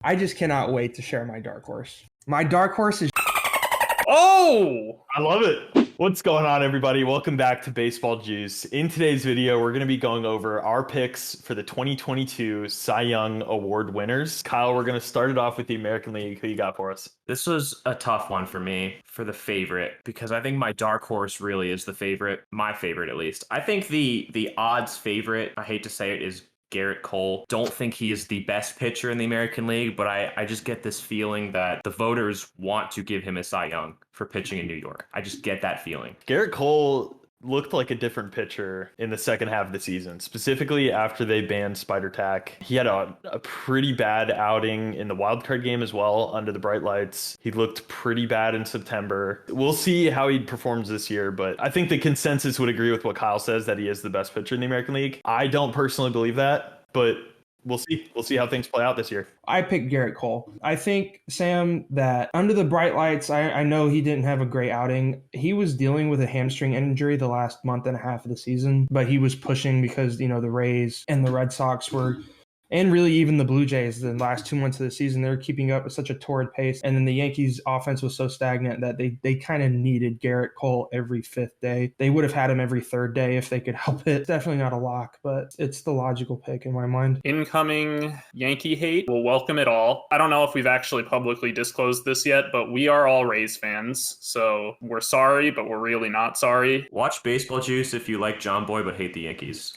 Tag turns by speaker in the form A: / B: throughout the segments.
A: I just cannot wait to share my dark horse. My dark horse is
B: Oh,
C: I love it. What's going on, everybody? Welcome back to Baseball Juice. In today's video, we're going to be going over our picks for the 2022 Cy Young Award winners. Kyle, we're going to start it off with the American League. Who you got for us?
D: This was a tough one for me for the favorite because I think my dark horse really is the favorite, my favorite at least. I think the odds favorite, I hate to say it, is Garrett Cole. Don't think he is the best pitcher in the American League, but I just get this feeling that the voters want to give him a Cy Young for pitching in New York. I just get that feeling.
C: Garrett Cole looked like a different pitcher in the second half of the season, specifically after they banned Spider Tack. He had a pretty bad outing in the wild card game as well under the bright lights. He looked pretty bad in September. We'll see how he performs this year, but I think the consensus would agree with what Kyle says, that he is the best pitcher in the American League. I don't personally believe that, but we'll see. We'll see how things play out this year.
A: I picked Garrett Cole. I think, Sam, that under the bright lights, I know he didn't have a great outing. He was dealing with a hamstring injury the last month and a half of the season, but he was pushing because, the Rays and the Red Sox were, and really even the Blue Jays, the last 2 months of the season, they're keeping up at such a torrid pace. And then the Yankees offense was so stagnant that they kind of needed Garrett Cole every fifth day. They would have had him every third day if they could help it. It's definitely not a lock, but it's the logical pick in my mind.
B: incoming Yankee hate. We'll welcome it all. I don't know if we've actually publicly disclosed this yet, but we are all Rays fans. So we're sorry, but we're really not sorry.
D: Watch Baseball Juice if you like John Boy but hate the Yankees.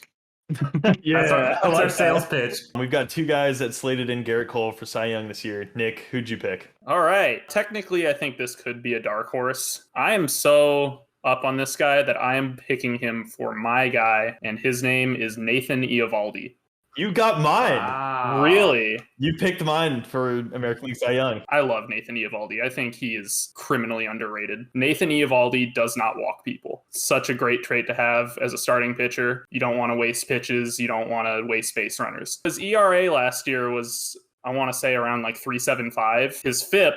C: Yeah,
D: That's our sales pitch.
C: We've got two guys that slated in Garrett Cole for Cy Young this year. Nick, who'd you pick?
B: All right. Technically, I think this could be a dark horse. I am so up on this guy that I am picking him for my guy, and his name is Nathan Eovaldi.
C: You got mine.
D: Wow.
B: Really?
C: You picked mine for American League Cy Young.
B: I love Nathan Eovaldi. I think he is criminally underrated. Nathan Eovaldi does not walk people. Such a great trait to have as a starting pitcher. You don't want to waste pitches. You don't want to waste base runners. His ERA last year was, I want to say, around like 3.75. His FIP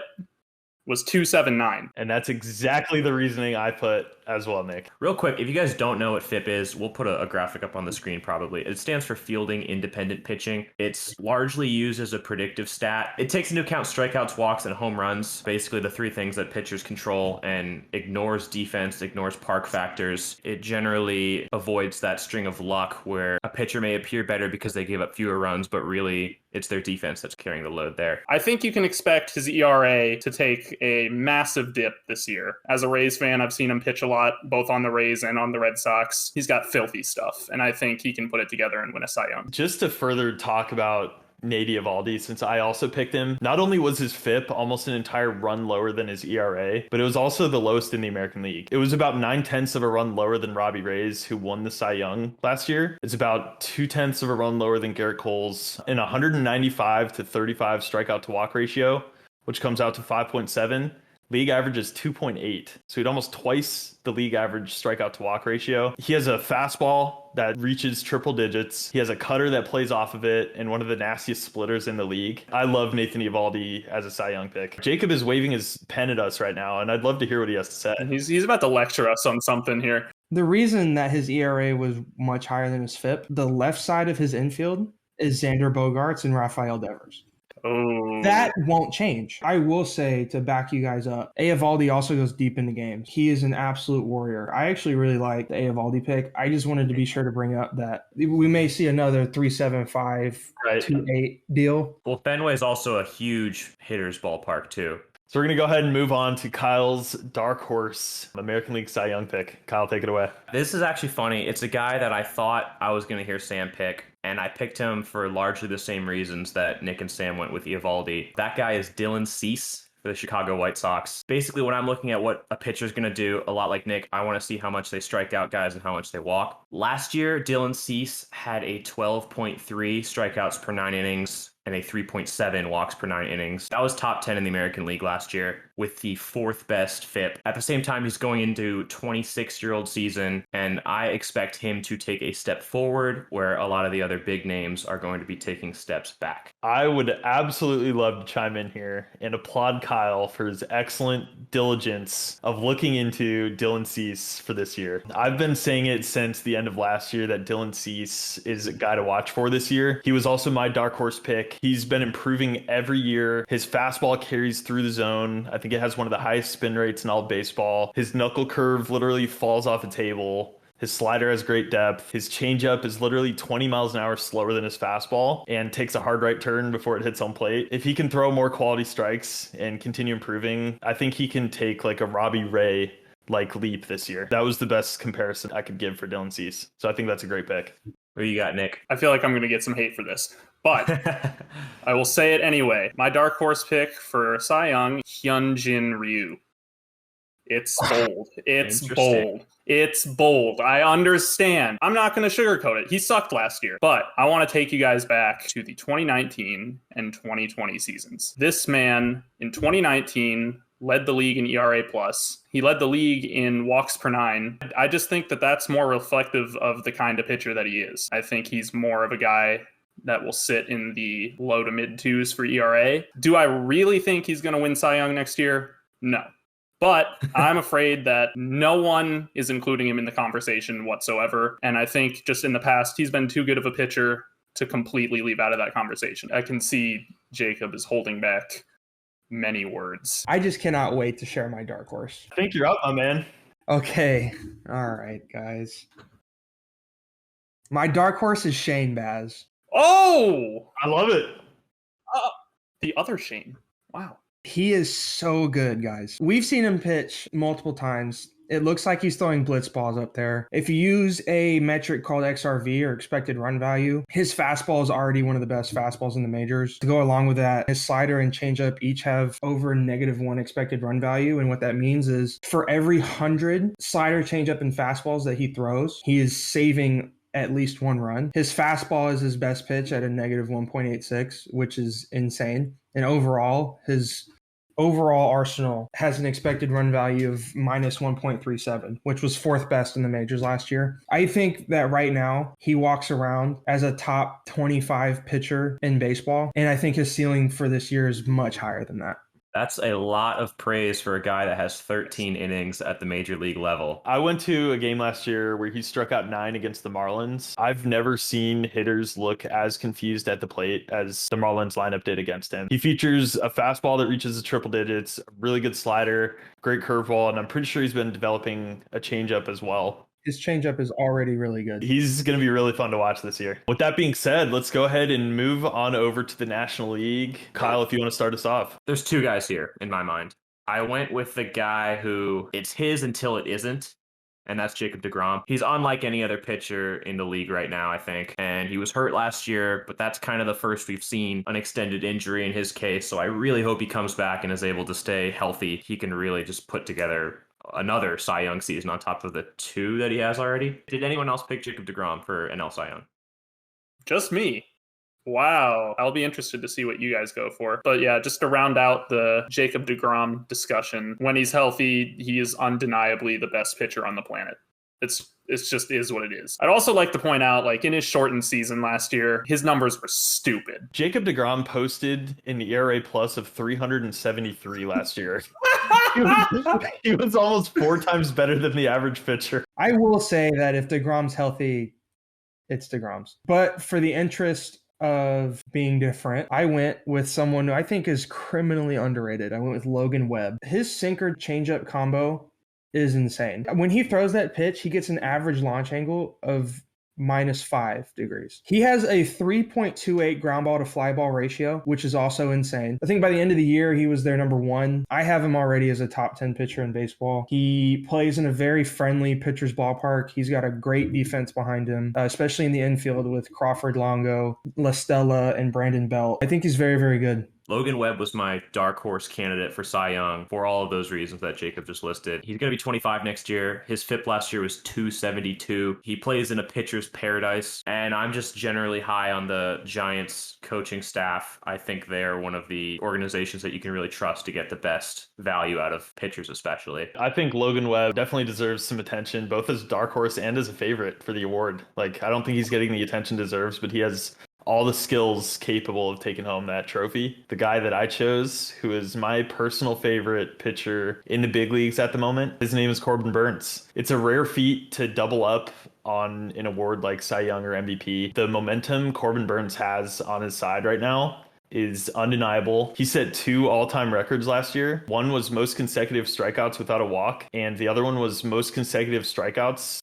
B: was 2.79.
C: And that's exactly the reasoning I put as well, Nick.
D: Real quick, if you guys don't know what FIP is, we'll put a graphic up on the screen probably. It stands for Fielding Independent Pitching. It's largely used as a predictive stat. It takes into account strikeouts, walks, and home runs, basically the three things that pitchers control, and ignores defense, ignores park factors. It generally avoids that string of luck where a pitcher may appear better because they gave up fewer runs, but really it's their defense that's carrying the load there.
B: I think you can expect his ERA to take a massive dip this year. As a Rays fan, I've seen him pitch a lot, both on the Rays and on the Red Sox. He's got filthy stuff, and I think he can put it together and win a Cy Young.
C: Just to further talk about Nate Eovaldi, since I also picked him, not only was his FIP almost an entire run lower than his ERA, but it was also the lowest in the American League. It was about 9/10 of a run lower than Robbie Ray's, who won the Cy Young last year. It's about 2/10 of a run lower than Garrett Cole's, and 195 to 35 strikeout to walk ratio, which comes out to 5.7. League average is 2.8. So he'd almost twice the league average strikeout to walk ratio. He has a fastball that reaches triple digits. He has a cutter that plays off of it, and one of the nastiest splitters in the league. I love Nathan Eovaldi as a Cy Young pick. Jacob is waving his pen at us right now, and I'd love to hear what he has to say.
B: He's about to lecture us on something here.
A: The reason that his ERA was much higher than his FIP, the left side of his infield is Xander Bogaerts and Rafael Devers.
B: Oh,
A: That won't change. I will say, to back you guys up, Eovaldi also goes deep into games. He is an absolute warrior. I actually really like the Eovaldi pick. I just wanted to be sure to bring up that we may see another 3.75,
C: Right.
A: 2.8 deal.
D: Well, Fenway is also a huge hitter's ballpark too.
C: So we're going to go ahead and move on to Kyle's dark horse American League Cy Young pick. Kyle, take it away.
D: This is actually funny. It's a guy that I thought I was going to hear Sam pick, and I picked him for largely the same reasons that Nick and Sam went with Eovaldi. That guy is Dylan Cease for the Chicago White Sox. Basically, when I'm looking at what a pitcher's going to do, a lot like Nick, I want to see how much they strike out guys and how much they walk. Last year, Dylan Cease had a 12.3 strikeouts per 9 innings and a 3.7 walks per 9 innings. That was top 10 in the American League last year with the fourth best FIP. At the same time, he's going into 26-year-old season, and I expect him to take a step forward where a lot of the other big names are going to be taking steps back.
C: I would absolutely love to chime in here and applaud Kyle for his excellent diligence of looking into Dylan Cease for this year. I've been saying it since the end of last year that Dylan Cease is a guy to watch for this year. He was also my dark horse pick He's been improving every year. His fastball carries through the zone. I think it has one of the highest spin rates in all of baseball. His knuckle curve literally falls off the table. His slider has great depth. His changeup is literally 20 miles an hour slower than his fastball and takes a hard right turn before it hits home plate. If he can throw more quality strikes and continue improving, I think he can take like a Robbie Ray like leap this year. That was the best comparison I could give for Dylan Cease. So I think that's a great pick.
D: Who you got, Nick?
B: I feel like I'm going to get some hate for this, but I will say it anyway. My dark horse pick for Cy Young, Hyunjin Ryu. It's bold. It's bold. It's bold. I understand. I'm not going to sugarcoat it. He sucked last year. But I want to take you guys back to the 2019 and 2020 seasons. This man in 2019 led the league in ERA+. He led the league in walks per nine. I just think that that's more reflective of the kind of pitcher that he is. I think he's more of a guy that will sit in the low to mid twos for ERA. Do I really think he's going to win Cy Young next year? No. But I'm afraid that no one is including him in the conversation whatsoever. And I think just in the past, he's been too good of a pitcher to completely leave out of that conversation. I can see Jacob is holding back many words.
A: I just cannot wait to share my dark horse.
C: I think you're up, my man.
A: Okay. All right, guys. My dark horse is Shane Baz.
B: Oh!
C: I love it.
B: The other Shane. Wow.
A: He is so good, guys. We've seen him pitch multiple times. It looks like he's throwing blitz balls up there. If you use a metric called XRV or expected run value, his fastball is already one of the best fastballs in the majors. To go along with that, his slider and changeup each have over -1 expected run value. And what that means is for every 100 slider, changeup, and fastballs that he throws, he is saving at least one run. His fastball is his best pitch at a -1.86, which is insane. And overall, his overall arsenal has an expected run value of -1.37, which was 4th best in the majors last year. I think that right now he walks around as a top 25 pitcher in baseball, and I think his ceiling for this year is much higher than that.
D: That's a lot of praise for a guy that has 13 innings at the major league level.
C: I went to a game last year where he struck out 9 against the Marlins. I've never seen hitters look as confused at the plate as the Marlins lineup did against him. He features a fastball that reaches the triple digits, a really good slider, great curveball, and I'm pretty sure he's been developing a changeup as well.
A: His changeup is already really good.
C: He's going to be really fun to watch this year. With that being said, let's go ahead and move on over to the National League. Kyle, if you want to start us off.
D: There's two guys here in my mind. I went with the guy who it's his until it isn't, and that's Jacob deGrom. He's unlike any other pitcher in the league right now, I think. And he was hurt last year, but that's kind of the first we've seen an extended injury in his case. So I really hope he comes back and is able to stay healthy. He can really just put together another Cy Young season on top of the 2 that he has already. Did anyone else pick Jacob deGrom for NL Cy Young?
B: Just me. Wow. I'll be interested to see what you guys go for. But yeah, just to round out the Jacob deGrom discussion, when he's healthy, he is undeniably the best pitcher on the planet. It's just is what it is. I'd also like to point out, like in his shortened season last year, his numbers were stupid.
C: Jacob deGrom posted an ERA plus of 373 last year. He was almost 4 times better than the average pitcher.
A: I will say that if deGrom's healthy, it's deGrom's. But for the interest of being different, I went with someone who I think is criminally underrated. I went with Logan Webb. His sinker changeup combo is insane. When he throws that pitch, he gets an average launch angle of -5 degrees. He has a 3.28 ground ball to fly ball ratio, which is also insane. I think by the end of the year, he was their number 1. I have him already as a top 10 pitcher in baseball. He plays in a very friendly pitcher's ballpark. He's got a great defense behind him, especially in the infield with Crawford Longo, La Stella, and Brandon Belt. I think he's very, very good.
D: Logan Webb was my dark horse candidate for Cy Young for all of those reasons that Jacob just listed. He's going to be 25 next year. His FIP last year was 272. He plays in a pitcher's paradise, and I'm just generally high on the Giants coaching staff. I think they're one of the organizations that you can really trust to get the best value out of pitchers, especially.
C: I think Logan Webb definitely deserves some attention, both as dark horse and as a favorite for the award. Like, I don't think he's getting the attention he deserves, but he has all the skills capable of taking home that trophy. The guy that I chose, who is my personal favorite pitcher in the big leagues at the moment, his name is Corbin Burns. It's a rare feat to double up on an award like Cy Young or MVP. The momentum Corbin Burns has on his side right now is undeniable. He set 2 all-time records last year. One was most consecutive strikeouts without a walk, and the other one was most consecutive strikeouts,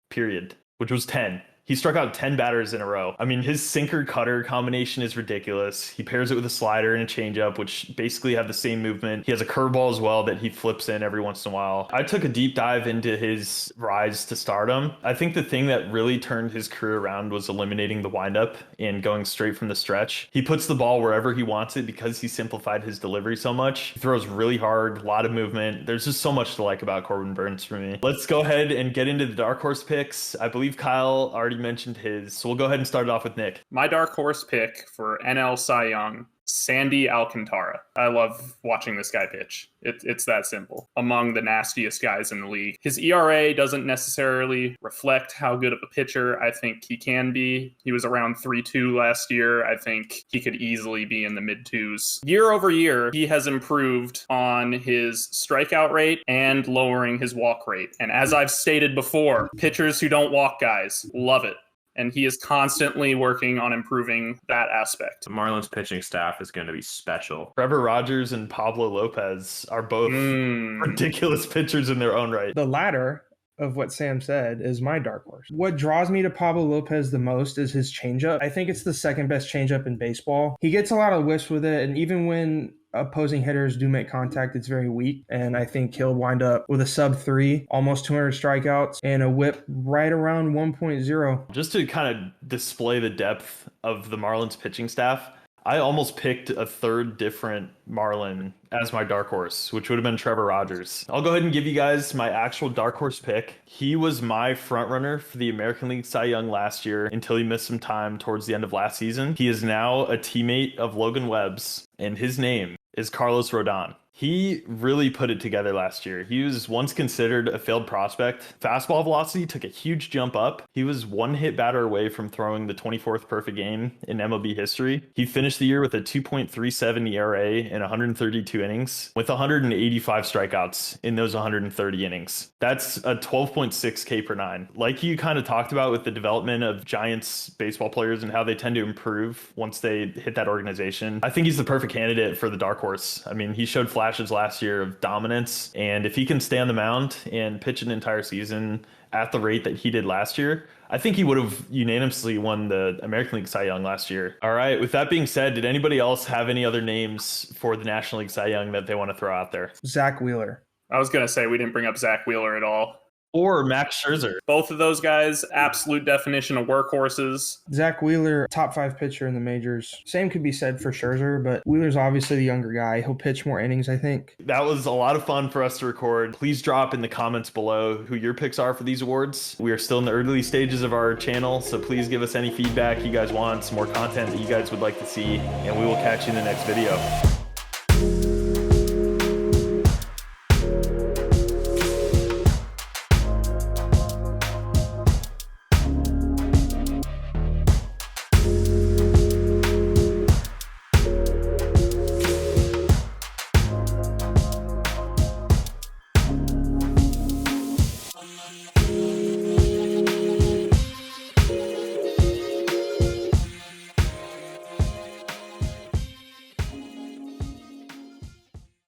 C: period, which was 10. He struck out 10 batters in a row. I mean, his sinker-cutter combination is ridiculous. He pairs it with a slider and a changeup, which basically have the same movement. He has a curveball as well that he flips in every once in a while. I took a deep dive into his rise to stardom. I think the thing that really turned his career around was eliminating the windup and going straight from the stretch. He puts the ball wherever he wants it because he simplified his delivery so much. He throws really hard, a lot of movement. There's just so much to like about Corbin Burnes for me. Let's go ahead and get into the dark horse picks. I believe Kyle already mentioned his, so we'll go ahead and start it off with Nick.
B: My dark horse pick for NL Cy Young, Sandy Alcantara. I love watching this guy pitch. It's that simple. Among the nastiest guys in the league. His ERA doesn't necessarily reflect how good of a pitcher I think he can be. He was around 3.2 last year. I think he could easily be in the mid-2s. Year over year, he has improved on his strikeout rate and lowering his walk rate. And as I've stated before, pitchers who don't walk guys love it. And he is constantly working on improving that aspect.
D: The Marlins pitching staff is going to be special.
C: Trevor Rogers and Pablo Lopez are both ridiculous pitchers in their own right.
A: The latter of what Sam said is my dark horse. What draws me to Pablo Lopez the most is his changeup. I think it's the second best changeup in baseball. He gets a lot of whiffs with it, and even when opposing hitters do make contact, it's very weak, and I think he'll wind up with a sub-3, almost 200 strikeouts, and a whip right around 1.0.
C: Just to kind of display the depth of the Marlins pitching staff, I almost picked a third different Marlin as my dark horse, which would have been Trevor Rogers. I'll go ahead and give you guys my actual dark horse pick. He was my front runner for the American League Cy Young last year until he missed some time towards the end of last season. He is now a teammate of Logan Webb's, and his name is Carlos Rodon. He really put it together last year. He was once considered a failed prospect. Fastball velocity took a huge jump up. He was one hit batter away from throwing the 24th perfect game in MLB history. He finished the year with a 2.37 ERA in 132 innings with 185 strikeouts in those 130 innings. That's a 12.6 K per 9. Like you kind of talked about with the development of Giants baseball players and how they tend to improve once they hit that organization, I think he's the perfect candidate for the dark horse. I mean, he showed flashes last year of dominance, and if he can stay on the mound and pitch an entire season at the rate that he did last year, I think he would have unanimously won the American League Cy Young last year. All right, with that being said, did anybody else have any other names for the National League Cy Young that they want to throw out there?
A: Zach Wheeler.
B: I was going to say we didn't bring up Zach Wheeler at all.
C: Or Max Scherzer.
B: Both of those guys, absolute definition of workhorses.
A: Zach Wheeler, top 5 pitcher in the majors. Same could be said for Scherzer, but Wheeler's obviously the younger guy. He'll pitch more innings, I think.
C: That was a lot of fun for us to record. Please drop in the comments below who your picks are for these awards. We are still in the early stages of our channel, so please give us any feedback you guys want, some more content that you guys would like to see, and we will catch you in the next video.